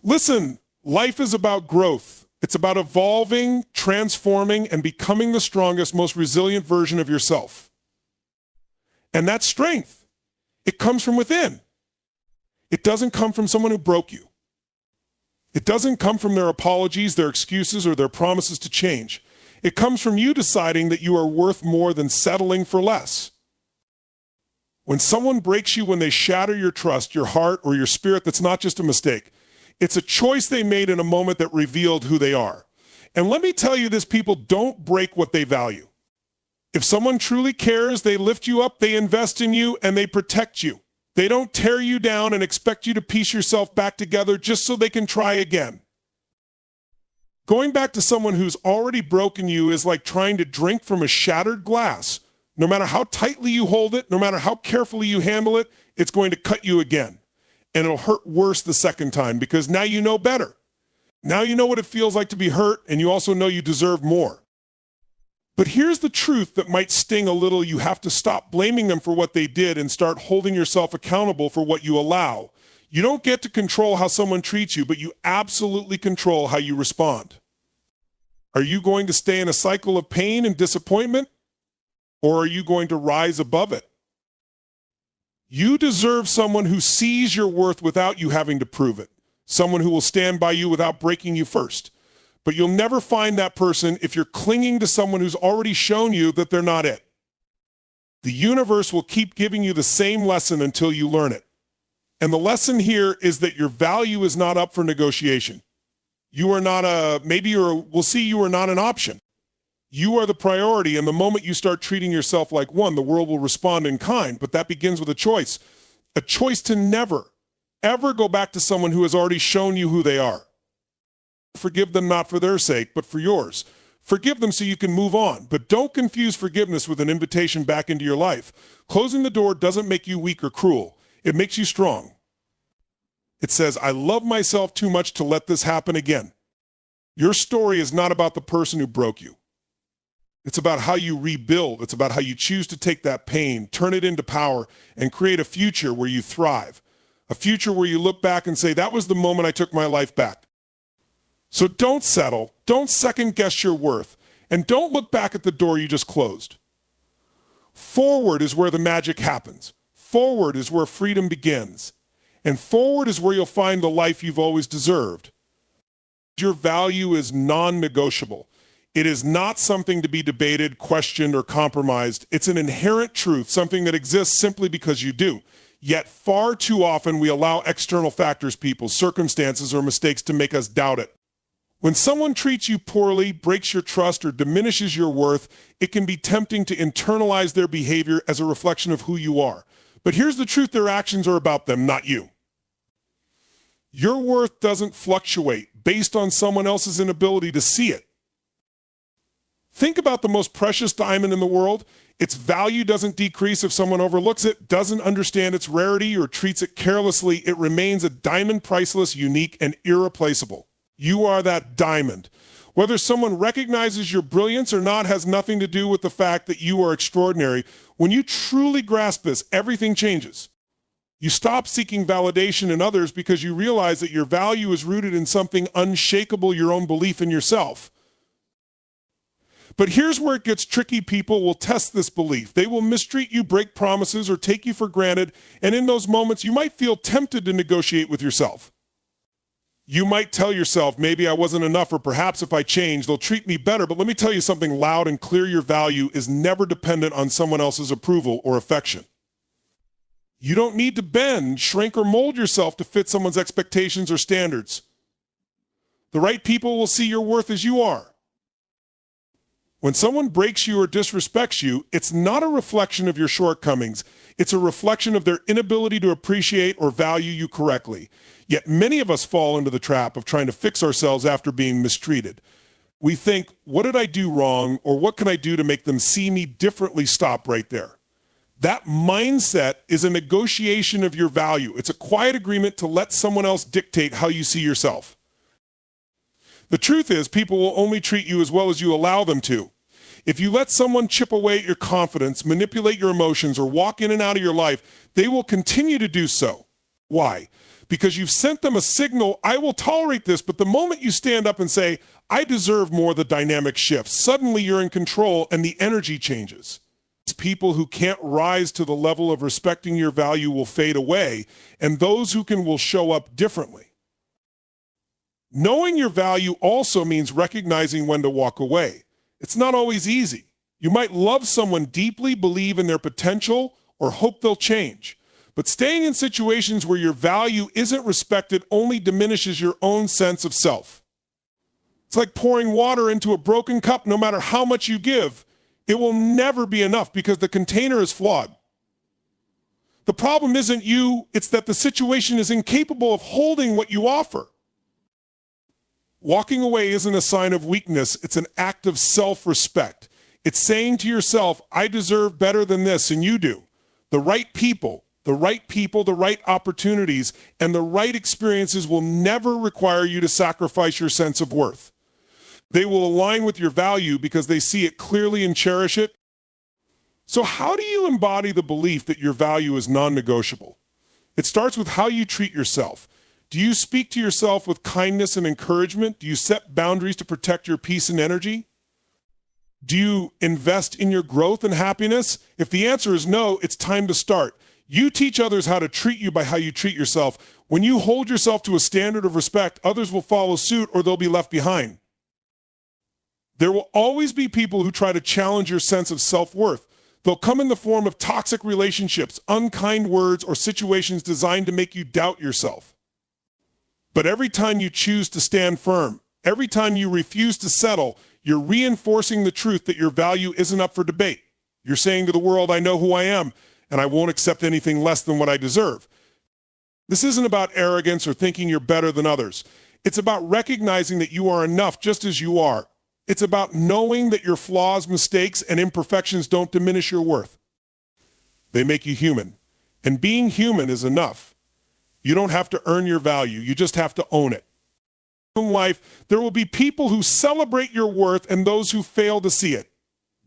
Listen, life is about growth. It's about evolving, transforming, and becoming the strongest, most resilient version of yourself. And that strength, it comes from within. It doesn't come from someone who broke you. It doesn't come from their apologies, their excuses, or their promises to change. It comes from you deciding that you are worth more than settling for less. When someone breaks you, when they shatter your trust, your heart, or your spirit, that's not just a mistake. It's a choice they made in a moment that revealed who they are. And let me tell you this, people don't break what they value. If someone truly cares, they lift you up, they invest in you, and they protect you. They don't tear you down and expect you to piece yourself back together just so they can try again. Going back to someone who's already broken you is like trying to drink from a shattered glass. No matter how tightly you hold it, no matter how carefully you handle it, it's going to cut you again. And it'll hurt worse the second time because now you know better. Now you know what it feels like to be hurt, and you also know you deserve more. But here's the truth that might sting a little. You have to stop blaming them for what they did and start holding yourself accountable for what you allow. You don't get to control how someone treats you, but you absolutely control how you respond. Are you going to stay in a cycle of pain and disappointment, or are you going to rise above it? You deserve someone who sees your worth without you having to prove it, someone who will stand by you without breaking you first. But you'll never find that person if you're clinging to someone who's already shown you that they're not it. The universe will keep giving you the same lesson until you learn it. And the lesson here is that your value is not up for negotiation. You are not we'll see you are not an option. You are the priority, and the moment you start treating yourself like one, the world will respond in kind, but that begins with a choice to never, ever go back to someone who has already shown you who they are. Forgive them not for their sake, but for yours. Forgive them so you can move on, but don't confuse forgiveness with an invitation back into your life. Closing the door doesn't make you weak or cruel. It makes you strong. It says, I love myself too much to let this happen again. Your story is not about the person who broke you. It's about how you rebuild. It's about how you choose to take that pain, turn it into power, and create a future where you thrive. A future where you look back and say, that was the moment I took my life back. So don't settle, don't second guess your worth, and don't look back at the door you just closed. Forward is where the magic happens. Forward is where freedom begins. And forward is where you'll find the life you've always deserved. Your value is non-negotiable. It is not something to be debated, questioned, or compromised. It's an inherent truth, something that exists simply because you do. Yet far too often we allow external factors, people, circumstances, or mistakes to make us doubt it. When someone treats you poorly, breaks your trust, or diminishes your worth, it can be tempting to internalize their behavior as a reflection of who you are. But here's the truth, their actions are about them, not you. Your worth doesn't fluctuate based on someone else's inability to see it. Think about the most precious diamond in the world. Its value doesn't decrease if someone overlooks it, doesn't understand its rarity, or treats it carelessly. It remains a diamond, priceless, unique, and irreplaceable. You are that diamond. Whether someone recognizes your brilliance or not has nothing to do with the fact that you are extraordinary. When you truly grasp this, everything changes. You stop seeking validation in others because you realize that your value is rooted in something unshakable, your own belief in yourself. But here's where it gets tricky. People will test this belief. They will mistreat you, break promises, or take you for granted. And in those moments, you might feel tempted to negotiate with yourself. You might tell yourself, maybe I wasn't enough, or perhaps if I change, they'll treat me better. But let me tell you something loud and clear. Your value is never dependent on someone else's approval or affection. You don't need to bend, shrink, or mold yourself to fit someone's expectations or standards. The right people will see your worth as you are. When someone breaks you or disrespects you, it's not a reflection of your shortcomings. It's a reflection of their inability to appreciate or value you correctly. Yet many of us fall into the trap of trying to fix ourselves after being mistreated. We think, what did I do wrong, or what can I do to make them see me differently? Stop right there. That mindset is a negotiation of your value. It's a quiet agreement to let someone else dictate how you see yourself. The truth is, people will only treat you as well as you allow them to. If you let someone chip away at your confidence, manipulate your emotions, or walk in and out of your life, they will continue to do so. Why? because you've sent them a signal, I will tolerate this, but the moment you stand up and say, I deserve more, the dynamic shifts. Suddenly you're in control and the energy changes. People who can't rise to the level of respecting your value will fade away, and those who can will show up differently. Knowing your value also means recognizing when to walk away. It's not always easy. You might love someone deeply, believe in their potential, or hope they'll change. But staying in situations where your value isn't respected only diminishes your own sense of self. It's like pouring water into a broken cup. No matter how much you give, it will never be enough because the container is flawed. The problem isn't you, it's that the situation is incapable of holding what you offer. Walking away isn't a sign of weakness, it's an act of self-respect. It's saying to yourself, I deserve better than this, and you do. The right people, the right opportunities, and the right experiences will never require you to sacrifice your sense of worth. They will align with your value because they see it clearly and cherish it. So how do you embody the belief that your value is non-negotiable? It starts with how you treat yourself. Do you speak to yourself with kindness and encouragement? Do you set boundaries to protect your peace and energy? Do you invest in your growth and happiness? If the answer is no, it's time to start. You teach others how to treat you by how you treat yourself. When you hold yourself to a standard of respect, others will follow suit or they'll be left behind. There will always be people who try to challenge your sense of self-worth. They'll come in the form of toxic relationships, unkind words, or situations designed to make you doubt yourself. But every time you choose to stand firm, every time you refuse to settle, you're reinforcing the truth that your value isn't up for debate. You're saying to the world, I know who I am, and I won't accept anything less than what I deserve. This isn't about arrogance or thinking you're better than others. It's about recognizing that you are enough just as you are. It's about knowing that your flaws, mistakes, and imperfections don't diminish your worth. They make you human. And being human is enough. You don't have to earn your value. You just have to own it. In life, there will be people who celebrate your worth and those who fail to see it.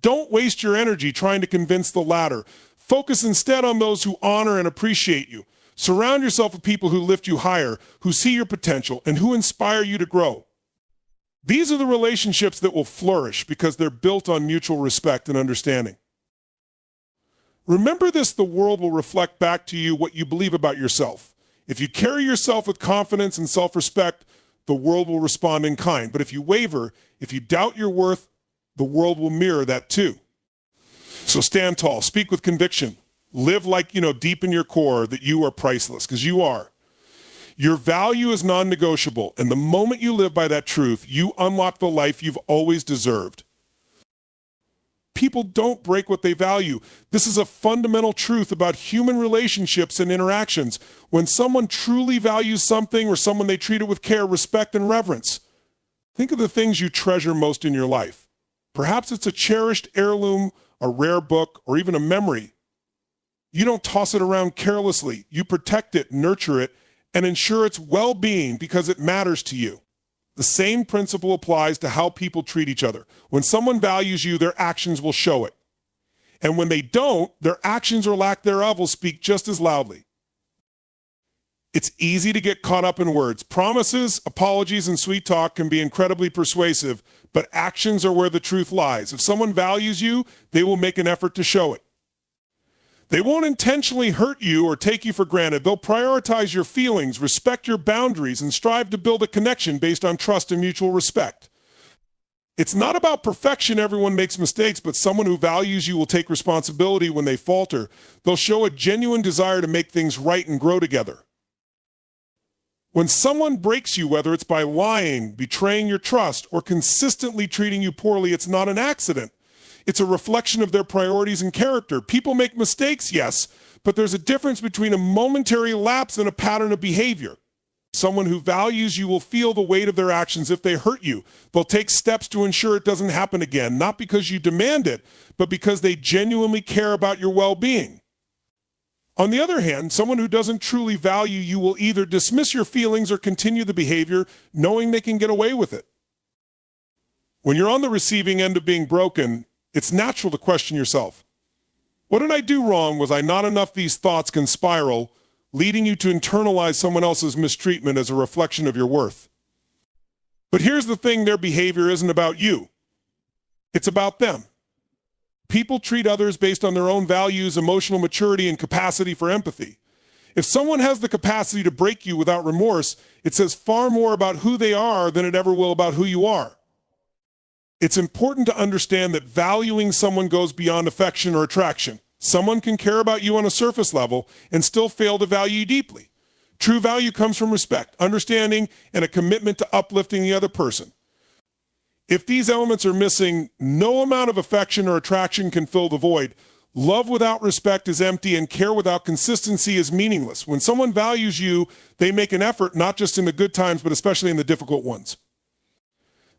Don't waste your energy trying to convince the latter. Focus instead on those who honor and appreciate you. Surround yourself with people who lift you higher, who see your potential, and who inspire you to grow. These are the relationships that will flourish because they're built on mutual respect and understanding. Remember this, the world will reflect back to you what you believe about yourself. If you carry yourself with confidence and self-respect, the world will respond in kind. But if you waver, if you doubt your worth, the world will mirror that too. So stand tall, speak with conviction, live like, deep in your core that you are priceless, because you are. Your value is non-negotiable, and the moment you live by that truth, you unlock the life you've always deserved. People don't break what they value. This is a fundamental truth about human relationships and interactions. When someone truly values something or someone they treat it with care, respect, and reverence, think of the things you treasure most in your life. Perhaps it's a cherished heirloom, a rare book, or even a memory. You don't toss it around carelessly. You protect it, nurture it, and ensure its well-being because it matters to you. The same principle applies to how people treat each other. When someone values you, their actions will show it. And when they don't, their actions or lack thereof will speak just as loudly. It's easy to get caught up in words. Promises, apologies, and sweet talk can be incredibly persuasive, but actions are where the truth lies. If someone values you, they will make an effort to show it. They won't intentionally hurt you or take you for granted. They'll prioritize your feelings, respect your boundaries, and strive to build a connection based on trust and mutual respect. It's not about perfection. Everyone makes mistakes, but someone who values you will take responsibility when they falter. They'll show a genuine desire to make things right and grow together. When someone breaks you, whether it's by lying, betraying your trust, or consistently treating you poorly, it's not an accident. It's a reflection of their priorities and character. People make mistakes, yes, but there's a difference between a momentary lapse and a pattern of behavior. Someone who values you will feel the weight of their actions if they hurt you. They'll take steps to ensure it doesn't happen again, not because you demand it, but because they genuinely care about your well-being. On the other hand, someone who doesn't truly value you will either dismiss your feelings or continue the behavior knowing they can get away with it. When you're on the receiving end of being broken, it's natural to question yourself. What did I do wrong? Was I not enough? These thoughts can spiral, leading you to internalize someone else's mistreatment as a reflection of your worth. But here's the thing, their behavior isn't about you. It's about them. People treat others based on their own values, emotional maturity, and capacity for empathy. If someone has the capacity to break you without remorse, it says far more about who they are than it ever will about who you are. It's important to understand that valuing someone goes beyond affection or attraction. Someone can care about you on a surface level and still fail to value you deeply. True value comes from respect, understanding, and a commitment to uplifting the other person. If these elements are missing, no amount of affection or attraction can fill the void. Love without respect is empty, and care without consistency is meaningless. When someone values you, they make an effort, not just in the good times, but especially in the difficult ones.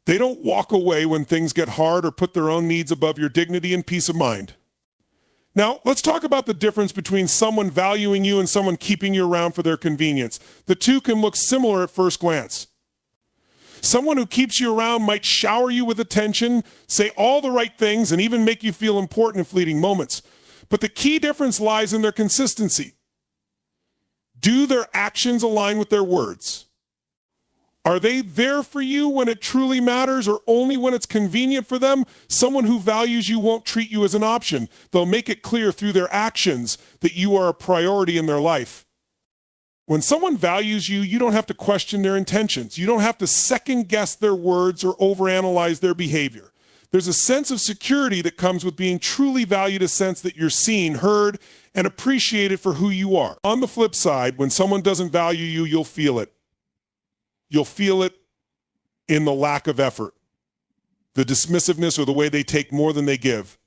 They don't walk away when things get hard or put their own needs above your dignity and peace of mind. Now, let's talk about the difference between someone valuing you and someone keeping you around for their convenience. The two can look similar at first glance. Someone who keeps you around might shower you with attention, say all the right things, and even make you feel important in fleeting moments. But the key difference lies in their consistency. Do their actions align with their words? Are they there for you when it truly matters or only when it's convenient for them? Someone who values you won't treat you as an option. They'll make it clear through their actions that you are a priority in their life. When someone values you, you don't have to question their intentions. You don't have to second guess their words or overanalyze their behavior. There's a sense of security that comes with being truly valued, a sense that you're seen, heard, and appreciated for who you are. On the flip side, when someone doesn't value you, you'll feel it. You'll feel it in the lack of effort, the dismissiveness, or the way they take more than they give.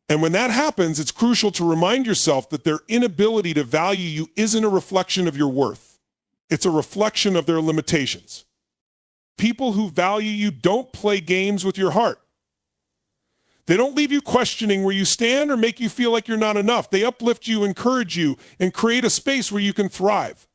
And when that happens, it's crucial to remind yourself that their inability to value you isn't a reflection of your worth. It's a reflection of their limitations. People who value you don't play games with your heart. They don't leave you questioning where you stand or make you feel like you're not enough. They uplift you, encourage you, and create a space where you can thrive.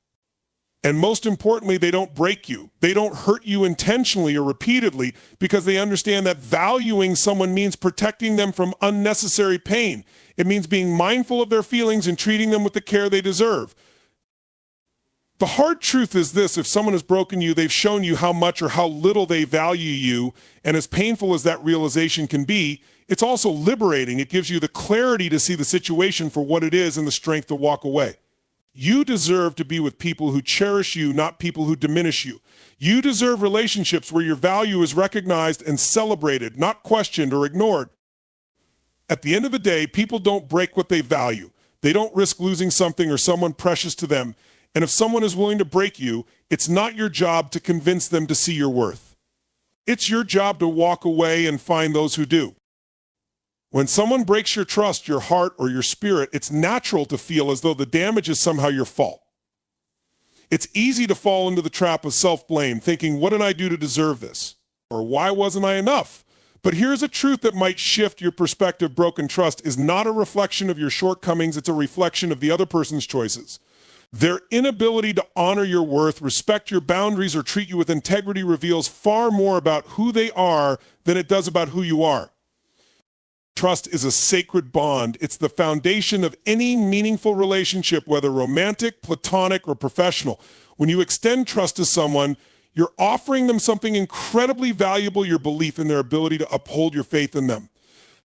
And most importantly, they don't break you. They don't hurt you intentionally or repeatedly because they understand that valuing someone means protecting them from unnecessary pain. It means being mindful of their feelings and treating them with the care they deserve. The hard truth is this: if someone has broken you, they've shown you how much or how little they value you, and as painful as that realization can be, it's also liberating. It gives you the clarity to see the situation for what it is and the strength to walk away. You deserve to be with people who cherish you, not people who diminish you. You deserve relationships where your value is recognized and celebrated, not questioned or ignored. At the end of the day, people don't break what they value. They don't risk losing something or someone precious to them. And if someone is willing to break you, it's not your job to convince them to see your worth. It's your job to walk away and find those who do. When someone breaks your trust, your heart, or your spirit, it's natural to feel as though the damage is somehow your fault. It's easy to fall into the trap of self-blame, thinking, what did I do to deserve this? Or why wasn't I enough? But here's a truth that might shift your perspective. Broken trust is not a reflection of your shortcomings. It's a reflection of the other person's choices. Their inability to honor your worth, respect your boundaries, or treat you with integrity reveals far more about who they are than it does about who you are. Trust is a sacred bond. It's the foundation of any meaningful relationship, whether romantic, platonic, or professional. When you extend trust to someone, you're offering them something incredibly valuable, your belief in their ability to uphold your faith in them.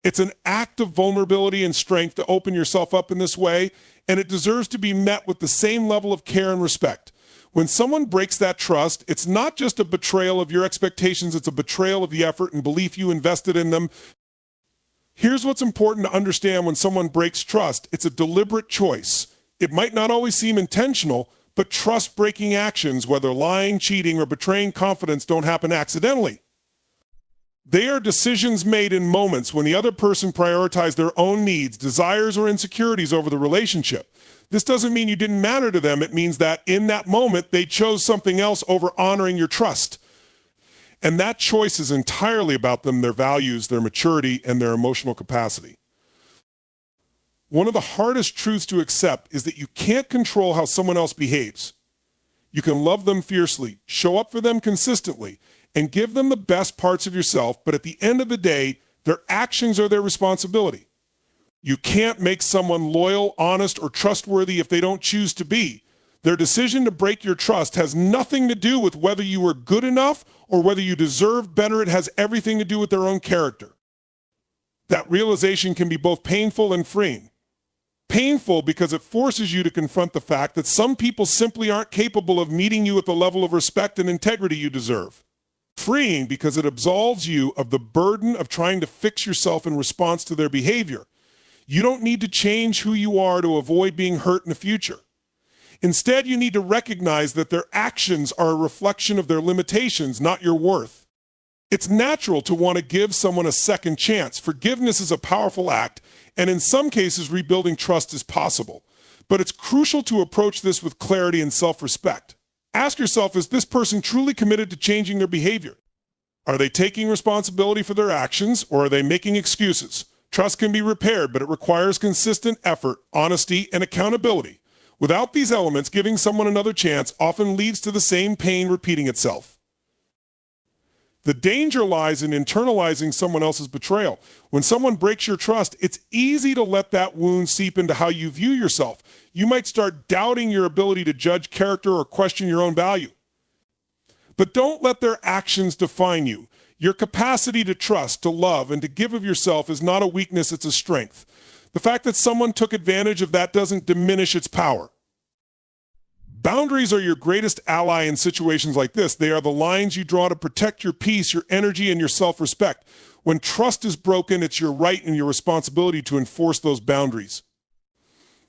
It's an act of vulnerability and strength to open yourself up in this way, and it deserves to be met with the same level of care and respect. When someone breaks that trust, it's not just a betrayal of your expectations, it's a betrayal of the effort and belief you invested in them. Here's what's important to understand when someone breaks trust. It's a deliberate choice. It might not always seem intentional, but trust-breaking actions, whether lying, cheating, or betraying confidence, don't happen accidentally. They are decisions made in moments when the other person prioritized their own needs, desires, or insecurities over the relationship. This doesn't mean you didn't matter to them. It means that in that moment, they chose something else over honoring your trust. And that choice is entirely about them, their values, their maturity, and their emotional capacity. One of the hardest truths to accept is that you can't control how someone else behaves. You can love them fiercely, show up for them consistently, and give them the best parts of yourself, but at the end of the day, their actions are their responsibility. You can't make someone loyal, honest, or trustworthy if they don't choose to be. Their decision to break your trust has nothing to do with whether you are good enough or whether you deserve better. It has everything to do with their own character. That realization can be both painful and freeing. Painful because it forces you to confront the fact that some people simply aren't capable of meeting you at the level of respect and integrity you deserve. Freeing because it absolves you of the burden of trying to fix yourself in response to their behavior. You don't need to change who you are to avoid being hurt in the future. Instead, you need to recognize that their actions are a reflection of their limitations, not your worth. It's natural to want to give someone a second chance. Forgiveness is a powerful act, and in some cases, rebuilding trust is possible. But it's crucial to approach this with clarity and self-respect. Ask yourself, is this person truly committed to changing their behavior? Are they taking responsibility for their actions, or are they making excuses? Trust can be repaired, but it requires consistent effort, honesty, and accountability. Without these elements, giving someone another chance often leads to the same pain repeating itself. The danger lies in internalizing someone else's betrayal. When someone breaks your trust, it's easy to let that wound seep into how you view yourself. You might start doubting your ability to judge character or question your own value. But don't let their actions define you. Your capacity to trust, to love, and to give of yourself is not a weakness, it's a strength. The fact that someone took advantage of that doesn't diminish its power. Boundaries are your greatest ally in situations like this. They are the lines you draw to protect your peace, your energy, and your self-respect. When trust is broken, it's your right and your responsibility to enforce those boundaries.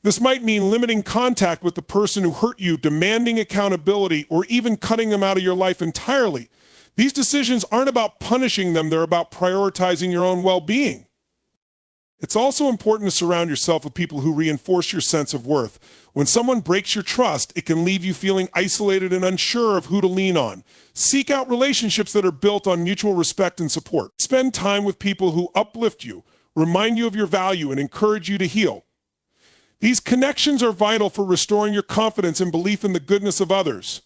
This might mean limiting contact with the person who hurt you, demanding accountability, or even cutting them out of your life entirely. These decisions aren't about punishing them, they're about prioritizing your own well-being. It's also important to surround yourself with people who reinforce your sense of worth. When someone breaks your trust, it can leave you feeling isolated and unsure of who to lean on. Seek out relationships that are built on mutual respect and support. Spend time with people who uplift you, remind you of your value, and encourage you to heal. These connections are vital for restoring your confidence and belief in the goodness of others.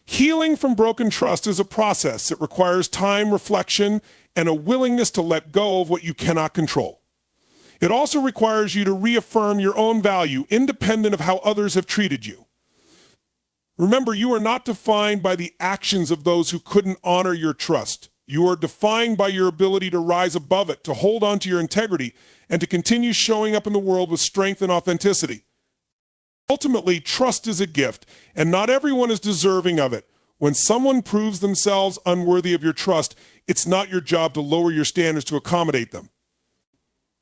Healing from broken trust is a process. It requires time, reflection, and a willingness to let go of what you cannot control. It also requires you to reaffirm your own value, independent of how others have treated you. Remember, you are not defined by the actions of those who couldn't honor your trust. You are defined by your ability to rise above it, to hold on to your integrity, and to continue showing up in the world with strength and authenticity. Ultimately, trust is a gift, and not everyone is deserving of it. When someone proves themselves unworthy of your trust, it's not your job to lower your standards to accommodate them.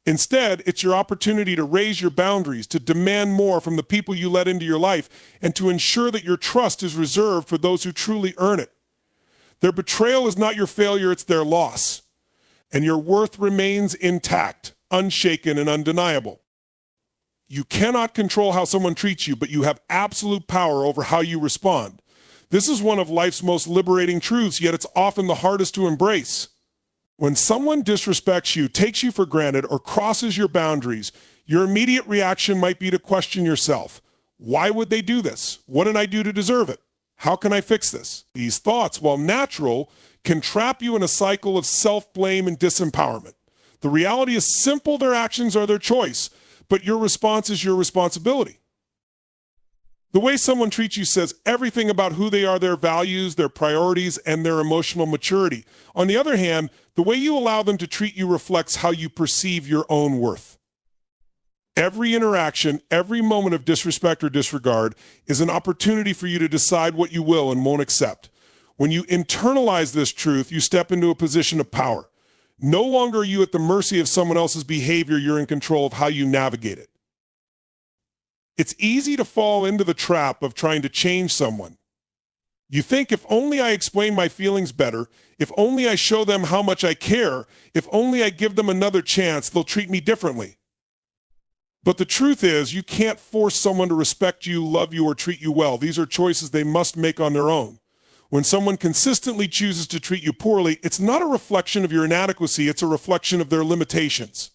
Instead, it's your opportunity to raise your boundaries, to demand more from the people you let into your life, and to ensure that your trust is reserved for those who truly earn it. Their betrayal is not your failure, it's their loss. And your worth remains intact, unshaken, and undeniable. You cannot control how someone treats you, but you have absolute power over how you respond. This is one of life's most liberating truths, yet it's often the hardest to embrace. When someone disrespects you, takes you for granted, or crosses your boundaries, your immediate reaction might be to question yourself. Why would they do this? What did I do to deserve it? How can I fix this? These thoughts, while natural, can trap you in a cycle of self-blame and disempowerment. The reality is simple, their actions are their choice, but your response is your responsibility. The way someone treats you says everything about who they are, their values, their priorities, and their emotional maturity. On the other hand, the way you allow them to treat you reflects how you perceive your own worth. Every interaction, every moment of disrespect or disregard is an opportunity for you to decide what you will and won't accept. When you internalize this truth, you step into a position of power. No longer are you at the mercy of someone else's behavior, you're in control of how you navigate it. It's easy to fall into the trap of trying to change someone. You think, if only I explain my feelings better, if only I show them how much I care, if only I give them another chance, they'll treat me differently. But the truth is, you can't force someone to respect you, love you, or treat you well. These are choices they must make on their own. When someone consistently chooses to treat you poorly, it's not a reflection of your inadequacy, it's a reflection of their limitations.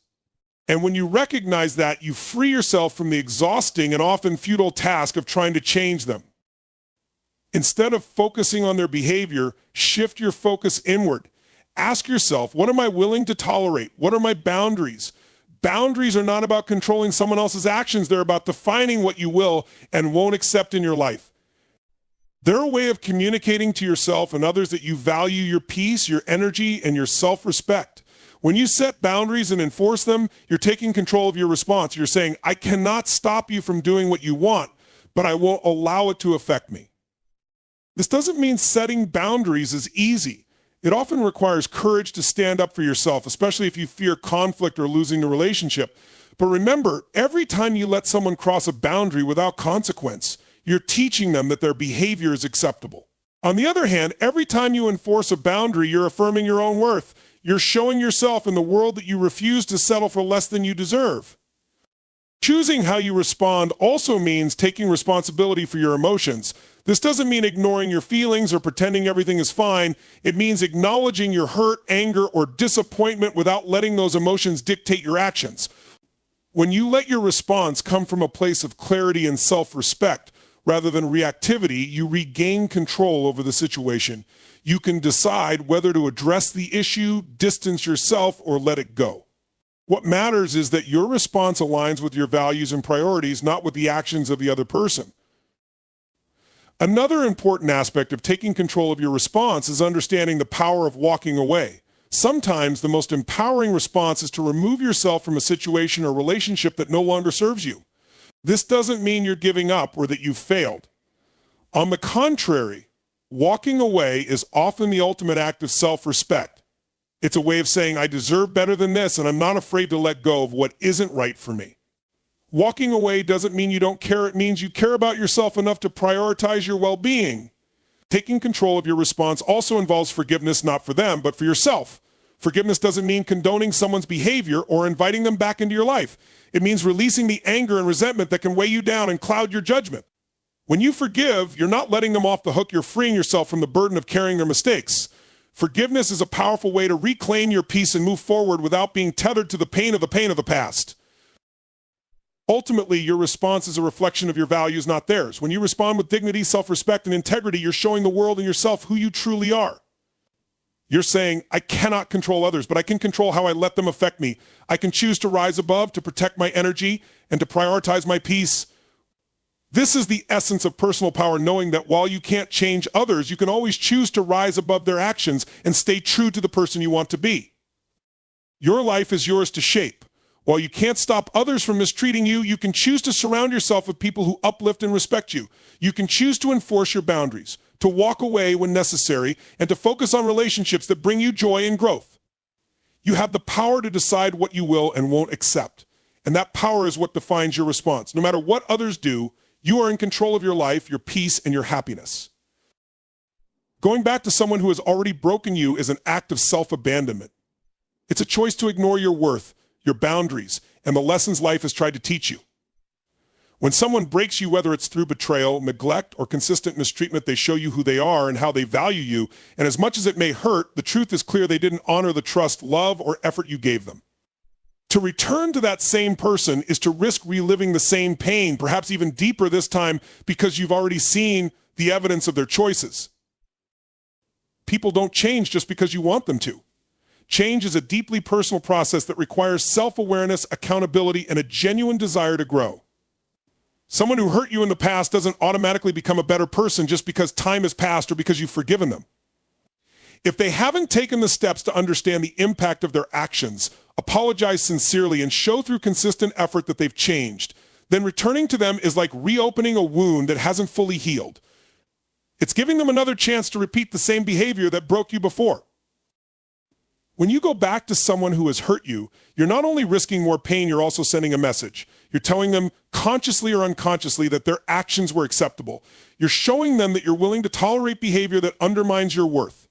And when you recognize that, you free yourself from the exhausting and often futile task of trying to change them. Instead of focusing on their behavior, shift your focus inward. Ask yourself, what am I willing to tolerate? What are my boundaries? Boundaries are not about controlling someone else's actions. They're about defining what you will and won't accept in your life. They're a way of communicating to yourself and others that you value your peace, your energy, and your self-respect. When you set boundaries and enforce them, you're taking control of your response. You're saying, I cannot stop you from doing what you want, but I won't allow it to affect me. This doesn't mean setting boundaries is easy. It often requires courage to stand up for yourself, especially if you fear conflict or losing the relationship. But remember, every time you let someone cross a boundary without consequence, you're teaching them that their behavior is acceptable. On the other hand, every time you enforce a boundary, you're affirming your own worth. You're showing yourself in the world that you refuse to settle for less than you deserve. Choosing how you respond also means taking responsibility for your emotions. This doesn't mean ignoring your feelings or pretending everything is fine. It means acknowledging your hurt, anger, or disappointment without letting those emotions dictate your actions. When you let your response come from a place of clarity and self-respect rather than reactivity, you regain control over the situation. You can decide whether to address the issue, distance yourself, or let it go. What matters is that your response aligns with your values and priorities, not with the actions of the other person. Another important aspect of taking control of your response is understanding the power of walking away. Sometimes the most empowering response is to remove yourself from a situation or relationship that no longer serves you. This doesn't mean you're giving up or that you've failed. On the contrary, walking away is often the ultimate act of self-respect. It's a way of saying, I deserve better than this, and I'm not afraid to let go of what isn't right for me. Walking away doesn't mean you don't care. It means you care about yourself enough to prioritize your well-being. Taking control of your response also involves forgiveness, not for them, but for yourself. Forgiveness doesn't mean condoning someone's behavior or inviting them back into your life. It means releasing the anger and resentment that can weigh you down and cloud your judgment. When you forgive, you're not letting them off the hook. You're freeing yourself from the burden of carrying their mistakes. Forgiveness is a powerful way to reclaim your peace and move forward without being tethered to the pain of the past. Ultimately, your response is a reflection of your values, not theirs. When you respond with dignity, self-respect, and integrity, you're showing the world and yourself who you truly are. You're saying, I cannot control others, but I can control how I let them affect me. I can choose to rise above, to protect my energy, and to prioritize my peace. This is the essence of personal power, knowing that while you can't change others, you can always choose to rise above their actions and stay true to the person you want to be. Your life is yours to shape. While you can't stop others from mistreating you, you can choose to surround yourself with people who uplift and respect you. You can choose to enforce your boundaries, to walk away when necessary, and to focus on relationships that bring you joy and growth. You have the power to decide what you will and won't accept. And that power is what defines your response. No matter what others do, you are in control of your life, your peace, and your happiness. Going back to someone who has already broken you is an act of self-abandonment. It's a choice to ignore your worth, your boundaries, and the lessons life has tried to teach you. When someone breaks you, whether it's through betrayal, neglect, or consistent mistreatment, they show you who they are and how they value you. And as much as it may hurt, the truth is clear: they didn't honor the trust, love, or effort you gave them. To return to that same person is to risk reliving the same pain, perhaps even deeper this time, because you've already seen the evidence of their choices. People don't change just because you want them to. Change is a deeply personal process that requires self-awareness, accountability, and a genuine desire to grow. Someone who hurt you in the past doesn't automatically become a better person just because time has passed or because you've forgiven them. If they haven't taken the steps to understand the impact of their actions, apologize sincerely, and show through consistent effort that they've changed, then returning to them is like reopening a wound that hasn't fully healed. It's giving them another chance to repeat the same behavior that broke you before. When you go back to someone who has hurt you, you're not only risking more pain, you're also sending a message. You're telling them consciously or unconsciously that their actions were acceptable. You're showing them that you're willing to tolerate behavior that undermines your worth.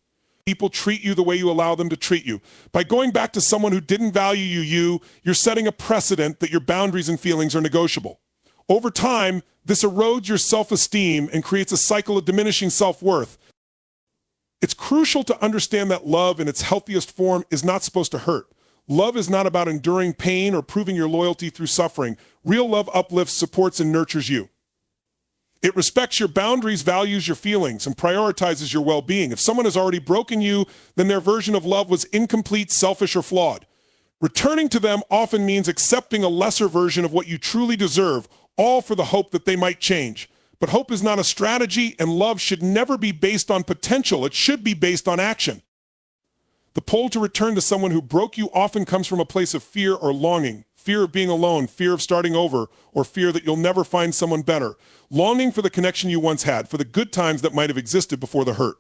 People treat you the way you allow them to treat you. By going back to someone who didn't value you're setting a precedent that your boundaries and feelings are negotiable. Over time, this erodes your self-esteem and creates a cycle of diminishing self-worth. It's crucial to understand that love in its healthiest form is not supposed to hurt. Love is not about enduring pain or proving your loyalty through suffering. Real love uplifts, supports, and nurtures you. It respects your boundaries, values your feelings, and prioritizes your well-being. If someone has already broken you, then their version of love was incomplete, selfish, or flawed. Returning to them often means accepting a lesser version of what you truly deserve, all for the hope that they might change. But hope is not a strategy, and love should never be based on potential. It should be based on action. The pull to return to someone who broke you often comes from a place of fear or longing. Fear of being alone, fear of starting over, or fear that you'll never find someone better. Longing for the connection you once had, for the good times that might have existed before the hurt.